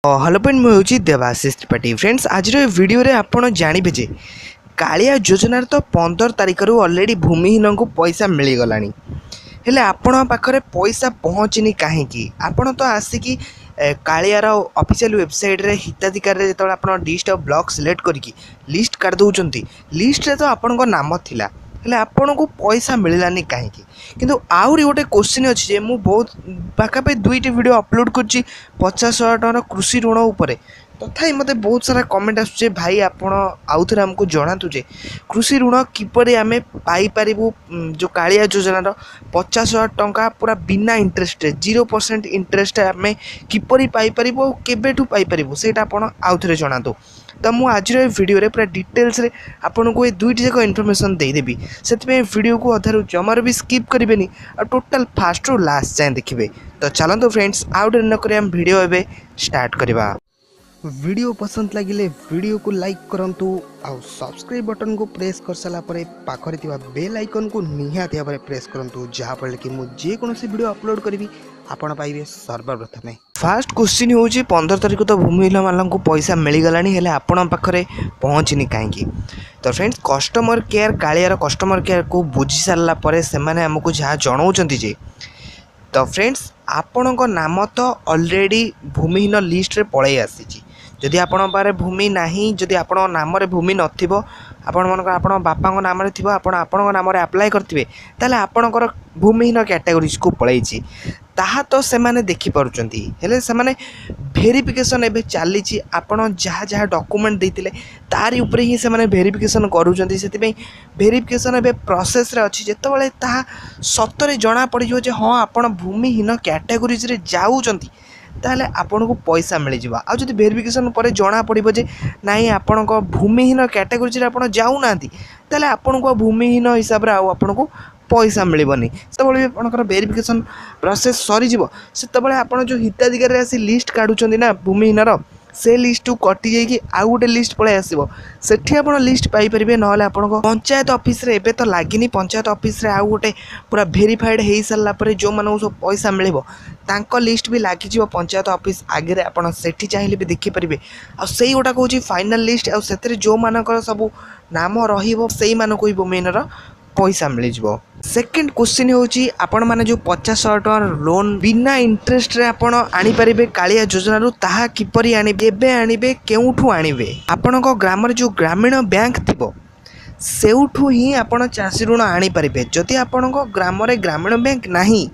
Hello friend मुझे Debashish Tripathi. Friends आज video रे आपण जानिबे जे कालिया योजना तो 15 तारिख रु ऑलरेडी भूमिहीन को पैसा मिल गलानी हेले आपण पाखरे पैसा पहुँचनी कहीं आपण तो आसिकी कालियार ऑफिशियल वेबसाइट रे हिताधिकारी रे जतले आपण लिस्ट ऑफ ब्लॉक सिलेक्ट करके लिस्ट कर दउचंती लिस्ट रे तो आपण को नाम थिला हेले आपण को पैसा मिललानी कहीं किंतु आउरी गोटे क्वेश्चन अच्छी जे मु बहुत पाखापाखि 2टी वीडियो अपलोड करछि 50,000 टकर कृषि ऋण उपरे तथापि मते बहुत सारा कमेंट आसुचे भाई आपण आउ थे आमको जनातु जे कृषि ऋण किपरि आमे पाई पारिबु जो कालिया योजनार 50,000 टंका पूरा बिना इंटरेस्ट 0% इंटरेस्ट आमे किपरि पाई पारिबु केबेठु पाई पारिबु सेटा आपण आउ थे जनातु। तो मुझे आज वीडियो रे पूरा डिटेल्स रे आपन को ये 2टी जाक इनफॉरमेशन देदेवी से वीडियो को अधारू जमार भी स्किप करेंगे और टोटाल फास्ट रु लास्ट जाए देखिए। तो चलते फ्रेंड्स आउट नक वीडियो एवं स्टार्ट करवा। वीडियो पसंद लगिले वीडियो को लाइक करंतु आउ सब्सक्राइब बटन को प्रेस कर सारा परे पाखरे थिबा बेल आइकन को निहाती भाव प्रेस करंतु जहाँ फल कि मुझे कौन वीडियो अपलोड करी आपण पाइबे सर्वप्रथमे। फास्ट क्वेश्चन हूँ 15 तारिख तो भूमिहीन मान पैसा मिलगला हेले आपण पाखरे पहुँचनी कहीं। तो फ्रेंड्स कस्टमर केयर कालियार कस्टमर केयर को बुझी सारा पर से आमको जहाँ जनाऊँच जे तो फ्रेंड्स आपण नाम तो ऑलरेडी भूमिहीन लिस्ट रे पलि आसी जदि आपण पारे भूमि नाही जदि आपण नाम रे भूमि नथिबो आपण मन आपण बापा नाम रे थिबो आपण आपण नाम रे अप्लाई करथिबे ताले आपणकर भूमिहीन कैटेगोरीज को पळैछि ताहा तो से माने देखि पारुचंती हेले से माने वेरिफिकेशन एबे चालीछि आपण जहाँ जहाँ डॉक्यूमेंट देथिले तारी ऊपर ही से माने वेरिफिकेशन करूचंती सेति पई वेरिफिकेशन एबे प्रोसेस रे अछि जेतबेले ताहा सतरे जणा पड़ि जो जे हां आपण भूमिहीन कैटेगोरीज रे जाउचंती ताहले आपन को पैसा मिल जावा। आ जदि वेरिफिकेशन पर जना पड़ो जे नाई आपण को भूमिहीन कैटेगोरी रे आपण जाऊ नांती ताहले आपण को भूमिहीन हिसाब रे आपण को पैसा मिलबनी सेतबेले आपनकर वेरिफिकेशन प्रोसेस सरी जीवो सेतबेले आपण जो हिताधिकारी आसी लिस्ट काढुचंदी ना भूमिहीनर से लिस्ट टू कटि जाइए आउ गोटे लिस्ट पलि आसो सेठी आप लिस्ट पाइपर ना आप पंचायत ऑफिस रे एबे तो लगिनी पंचायत ऑफिस रे आउ गोटे पूरा वेरीफाइड हो सारा पर जो मानू सब पैसा मिल लिस्ट भी लगी पंचायत ऑफिस आगे आप चाहिए भी देखिपारे आई गोटा कौन फाइनाल लिस्ट आउ जो मानकर सब नाम रही भूमिहीनर पैसा मिल जाव। सेकेंड क्वेश्चन होची आपण माने जो 50,000 टकर लोन बिना इंटरेस्ट रे आपण आनी परिबे कालिया योजना रु ताहा किपरि आनिबे एबे आनिबे केउठु आनिबे आपण को ग्राम जो ग्रामीण बैंक थिबो सेउठु ही आपण चाषी ऋण आनी परिबे जदि आपण को ग्राम रे ग्रामीण बैंक नाही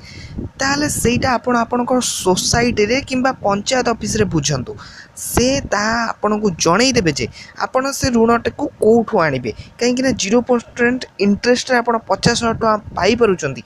ताहले सेटा आपण आपण को सोसाइटी रे किंबा पंचायत ऑफिस रे बुझंतु से ता आपण को जणै देबे जे आपण से ऋणटे को कोठु आनिबे काहेकि ना 0% इंटरेस्ट रे आपण 50,000 टका पाई परुचंती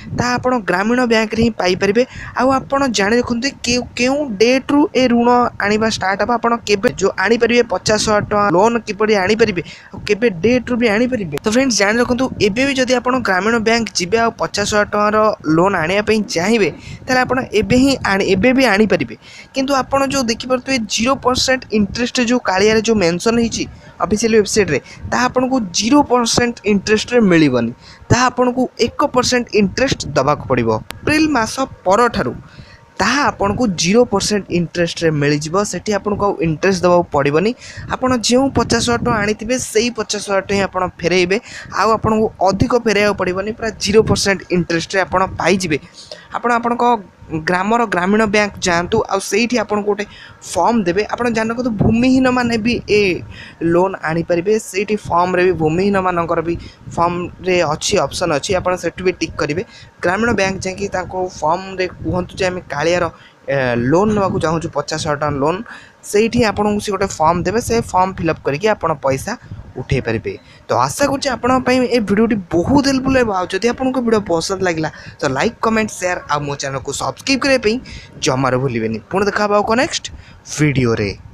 ता आपण ग्रामीण बैंक रे ही पाई परिबे। आउ आपण जानि देखुंते केउ डेट रु ए ऋण आनिबा स्टार्ट अब आपण केबे जो आनी परिबे 50,000 टका लोन किपरि आनी परिबे आ केबे डेट रु भी आनी परिबे। तो फ्रेंड्स जानि रखंतु एबे भी जदि आपण ग्रामीण बैंक जिबे आ 50,000 टका रो लोन आनिया पई चाहिए ताले आपण एबे भी आनी परिबे किंतु आपण जो देखि परतु 0% इंटरेस्ट जो कालिया जो मेंशन होईची ऑफिशियल वेबसाइट रे ता आपण को 0% इंटरेस्ट रे मिलिबनी ता आपण को 1% इंटरेस्ट दबाक पड़िबो अप्रैल मास पर ठारू ताहा आपण को 0% इंटरेस्ट रे मिल जिवो सेठी आपण को इंटरेस्ट दबाव पड़िबनी आपण जेउ 50,000 टका आनिथिबे सेही 50,000 टका आपण फेरेइबे आउ आपण को अधिक फेरेया पड़िबनी पूरा 0% इंटरेस्ट रे आपण पाई जिवे। आपण को ग्रामर ग्रामीण बैंक जातु आठी आपन गोटे फॉर्म देवे आपन जान को भूमिहीन माने भी ए लोन आनी परिबे सेठी फॉर्म रे भी भूमिहीन मानकर भी फॉर्म रे अच्छी ऑप्शन अच्छी आपन सेठी भी टिक करिवे ग्रामीण बैंक जाकि ताको फॉर्म रे कहंतु जे हम कालियार लोन नवा चाहूँ 50,000 टका लोन से आपन से गोटे फॉर्म देवे से फॉर्म फिलअप करके आपन पैसा उठे पारे। तो आशा करुँचे आपन ए वीडियोटी बहुत हेल्पफुल है जदि आपको वीडियो पसंद लगे तो लाइक कमेंट शेयर आ मो चैनल को सब्सक्राइब करने जमार भूलें पुणी देखा नेक्स्ट वीडियो रे।